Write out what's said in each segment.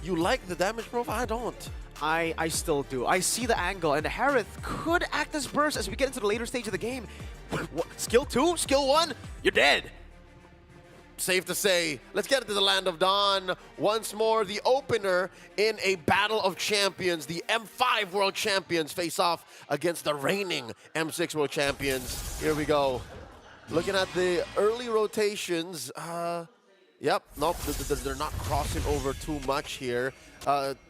You like the damage profile? I don't. I still do. I see the angle, and Harith could act as burst as we get into the later stage of the game. What, skill 2? Skill 1? You're dead. Safe to say, let's get into the Land of Dawn. Once more, the opener in a battle of champions. The M5 World Champions face off against the reigning M6 World Champions. Here we go. Looking at the early rotations, yep, nope, they're not crossing over too much here.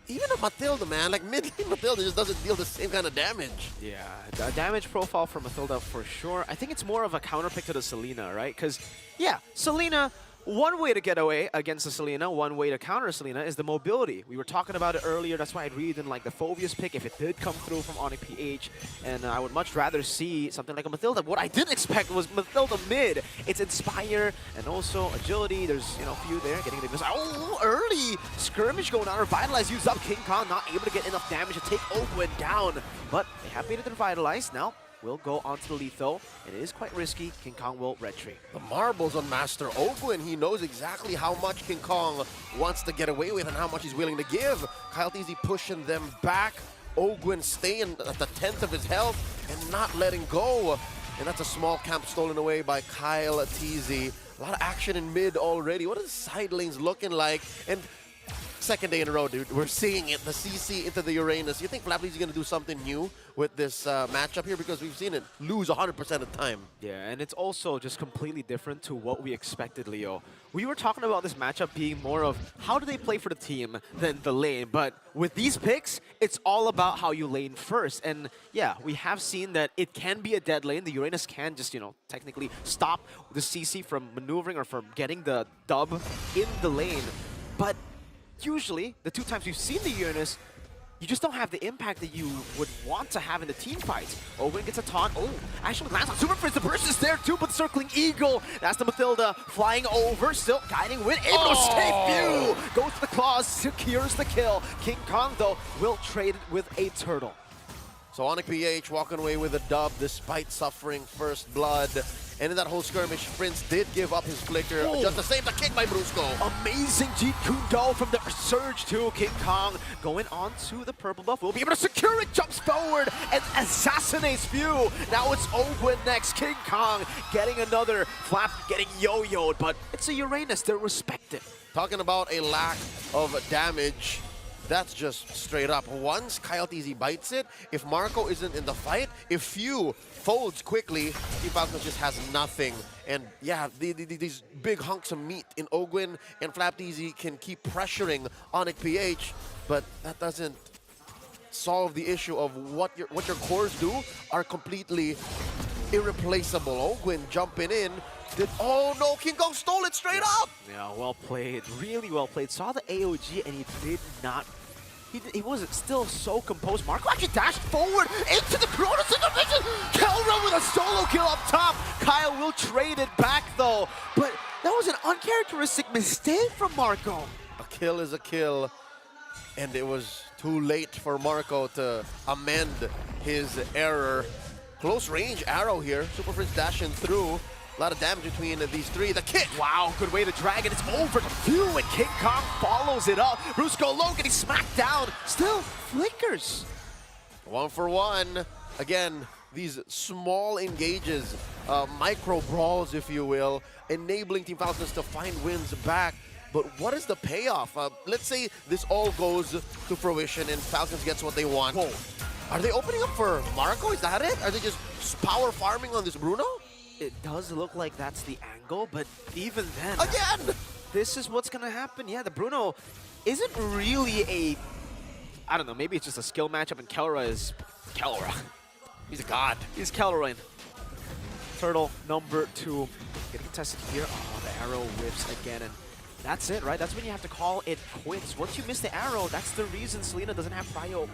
Even a Matilda, man, like mid-lane Matilda just doesn't deal the same kind of damage. Yeah, the damage profile for Matilda for sure. I think it's more of a counterpick to the Selena, right? Because, yeah, Selena, one way to get away against the Selena, one way to counter Selena is the mobility. We were talking about it earlier. That's why I really didn't like the Phobius pick if it did come through from ONIC PH. And I would much rather see something like a Matilda. What I didn't expect was Matilda mid. It's Inspire and also Agility. There's, you know, a few there getting the early skirmish going on. Revitalize used up. King Kong not able to get enough damage to take Ogwin down. But they have made it to Revitalize. Now will go onto the lethal. It is quite risky. King Kong will retreat. The marbles on Master Ogwin. He knows exactly how much King Kong wants to get away with and how much he's willing to give. Kyle Teasy pushing them back. Ogwin staying at the 10th of his health and not letting go. And that's a small camp stolen away by Kyle Teasy. A lot of action in mid already. What are the side lanes looking like? And second day in a row, dude. We're seeing it. The CC into the Uranus. You think FLAPDRAGON is going to do something new with this matchup here? Because we've seen it lose 100% of the time. Yeah, and it's also just completely different to what we expected, Leo. We were talking about this matchup being more of how do they play for the team than the lane. But with these picks, it's all about how you lane first. And yeah, we have seen that it can be a dead lane. The Uranus can just, you know, technically stop the CC from maneuvering or from getting the dub in the lane. But usually, the 2 times we've seen the Uranus, you just don't have the impact that you would want to have in the team fights. Ogwin gets a taunt. Oh, actually lands on Super Frizz. The burst is there too, but the Circling Eagle. That's the Matilda flying over, still guiding with able to stay few. Goes to the claws, secures the kill. King Kong, though, will trade it with a turtle. So ONIC PH walking away with a dub despite suffering first blood. And in that whole skirmish, Prince did give up his flicker just to save the kick by Brusco. Amazing Jeet Kune Do from the Surge to King Kong. Going on to the purple buff. Will be able to secure it, jumps forward, and assassinates Few. Now it's Ogwin next. King Kong getting another flap, getting yo-yoed, but it's a Uranus. They're respected. Talking about a lack of damage, that's just straight up. Once Kyle Teasy bites it, if Marco isn't in the fight, if Few folds quickly, Team FALCONS just has nothing. And yeah, these big hunks of meat in Ogwin and FLAPDRAGON can keep pressuring ONIC PH, but that doesn't solve the issue of what your cores do are completely irreplaceable. Ogwin jumping in. Oh no, King Kong stole it straight up! Yeah, well played. Really well played. Saw the AOG and he did not. He wasn't still so composed. Marco actually dashed forward into the Cronus in the vision! Kelra with a solo kill up top! Kyle will trade it back though. But that was an uncharacteristic mistake from Marco. A kill is a kill. And it was too late for Marco to amend his error. Close range arrow here. Super Prince dashing through. A lot of damage between these 3. The kick! Wow, good way to drag it. It's over to Few, and King Kong follows it up. Brusco low getting smacked down. Still flickers. 1 for 1. Again, these small engages, micro brawls, if you will, enabling Team FALCONS to find wins back. But what is the payoff? Let's say this all goes to fruition and FALCONS gets what they want. Whoa. Are they opening up for Marco? Is that it? Are they just power farming on this Bruno? It does look like that's the angle, but even then... Again! This is what's going to happen. Yeah, the Bruno isn't really a... I don't know, maybe it's just a skill matchup, and Kelra is... Kelra. He's a god. He's Kelroin. Turtle number 2. Getting tested here. Oh, the arrow whips again, and that's it, right? That's when you have to call it quits. Once you miss the arrow, that's the reason Selena doesn't have prio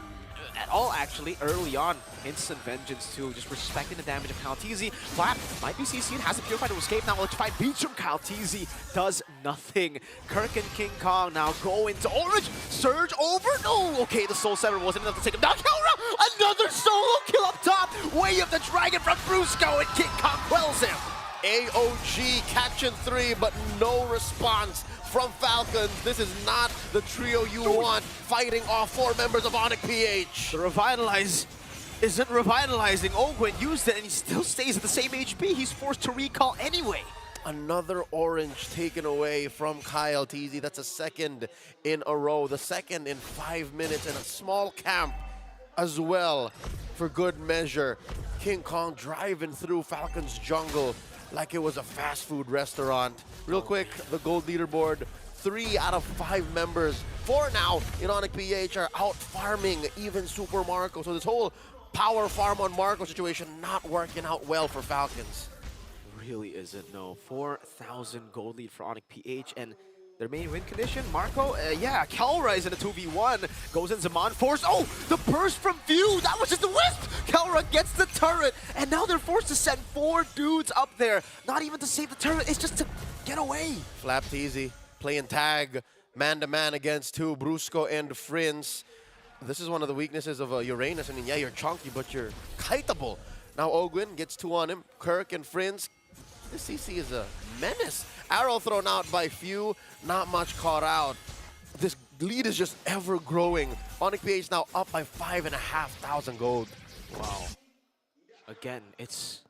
at all, actually, early on. Instant vengeance, too, just respecting the damage of Kyle Teasy. Flap might be CC'd, has a Purify to escape. Now Electrified beats from Kyle Teasy, does nothing. Kirk and King Kong now go into Orange. Surge over, no! Okay, the Soul Sever wasn't enough to take him down. Kelra, another solo kill up top. Way of the Dragon from Brusco, and King Kong quells him. AOG catching 3, but no response from Falcons. This is not the trio you want fighting off 4 members of ONIC PH. The Revitalize isn't revitalizing. Ogwen used it and he still stays at the same HP. He's forced to recall anyway. Another orange taken away from Kyle Teasy. That's a second in a row. The second in 5 minutes, and a small camp as well for good measure. King Kong driving through Falcon's jungle like it was a fast food restaurant. Real quick, the gold leaderboard. 3 out of 5 members, 4 now in ONIC PH, are out farming even Super Marco. So this whole power farm on Marco situation not working out well for Falcons. Really isn't, no. 4,000 gold lead for ONIC PH, and their main win condition, Marco, yeah, Kelra is in a 2v1, goes in Zaman, forced, oh, the burst from View, that was just a wisp! Kelra gets the turret, and now they're forced to send 4 dudes up there, not even to save the turret, it's just to get away. SNAPDRAGON playing tag, man-to-man against 2, Brusco and Frinz. This is one of the weaknesses of Uranus. I mean, yeah, you're chunky, but you're kiteable. Now Ogwen gets 2 on him, Kirk and Frinz. This CC is a menace. Arrow thrown out by Few, not much caught out. This lead is just ever growing. ONIC PH now up by 5,500 gold. Wow. Again, it's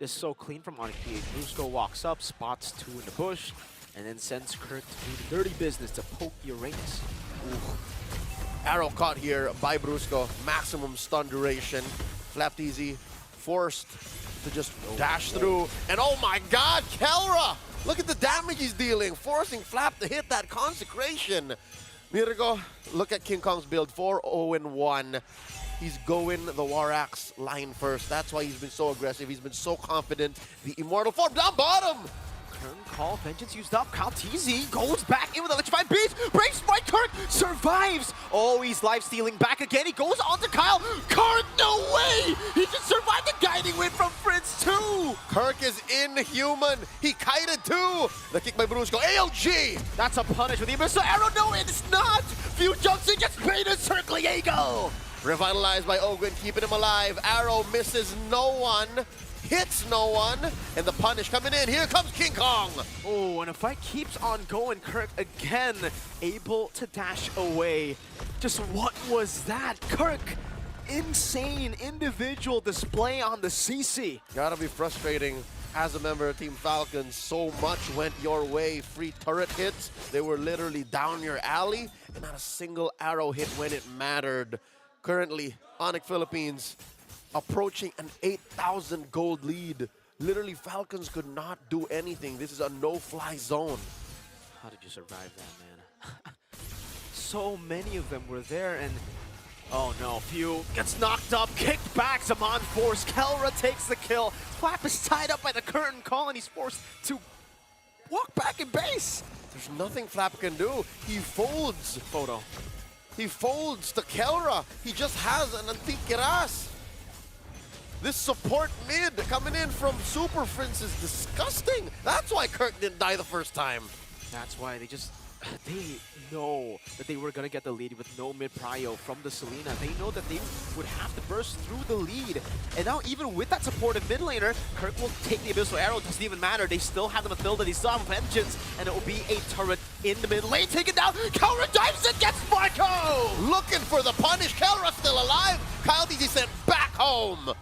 so clean from ONIC PH. Brusco walks up, spots 2 in the bush, and then sends Kirk to do the dirty business to poke Uranus. Ooh. Arrow caught here by Brusco. Maximum stun duration. SNAPDRAGON forced to just dash through. And oh my god, Kelra! Look at the damage he's dealing, forcing Flap to hit that consecration. Mirko, look at King Kong's build, 4-0-1. He's going the War Axe line first. That's why he's been so aggressive. He's been so confident. The Immortal form down bottom! Turn call, vengeance used up. Kyle Teasy goes back in with electrified beast. Breaks by Kirk, survives. Oh, he's life stealing back again. He goes on to Kyle. Kirk, no way! He just survived the guiding win from Fritz too. Kirk is inhuman. He kited too. The kick by Brusco. AOG! That's a punish with the Abyssal Arrow. No, it's not. Few jumps in, gets paid a circling eagle. Revitalized by Ogwen, keeping him alive. Arrow misses no one. Hits no one, and the punish coming in. Here comes King Kong. Oh, and a fight keeps on going. Kirk again able to dash away. Just what was that? Kirk, insane individual display on the CC. Gotta be frustrating as a member of Team Falcons. So much went your way. Free turret hits. They were literally down your alley, and not a single arrow hit when it mattered. Currently, ONIC Philippines approaching an 8,000 gold lead. Literally, Falcons could not do anything. This is a no-fly zone. How did you survive that, man? So many of them were there, and oh no, Few gets knocked up, kicked back, Zaman force. Kelra takes the kill. Flap is tied up by the curtain call, and he's forced to walk back in base. There's nothing Flap can do. He folds. Photo. He folds to Kelra. He just has an Antiquiras. This support mid coming in from Super Frinz is disgusting. That's why Kirk didn't die the first time. That's why they know that they were gonna get the lead with no mid prio from the Selena. They know that they would have to burst through the lead. And now even with that supportive mid laner, Kirk will take the Abyssal Arrow. It doesn't even matter. They still have the Mathilda, they still have Vengeance, and it will be a turret in the mid lane. Taken down, Kelra dives and gets Marco! Looking for the punish. Kelra still alive. Kyle Teasy sent back home.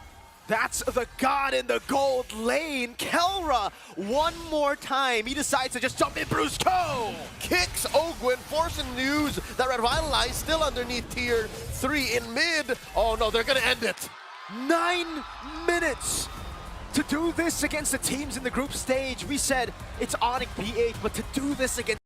That's the god in the gold lane. Kelra, one more time. He decides to just jump in Brusco. Kicks Ogwen, forcing news that Revitalize still underneath tier 3 in mid. Oh no, they're gonna end it. 9 minutes to do this against the teams in the group stage. We said it's ONIC PH, but to do this against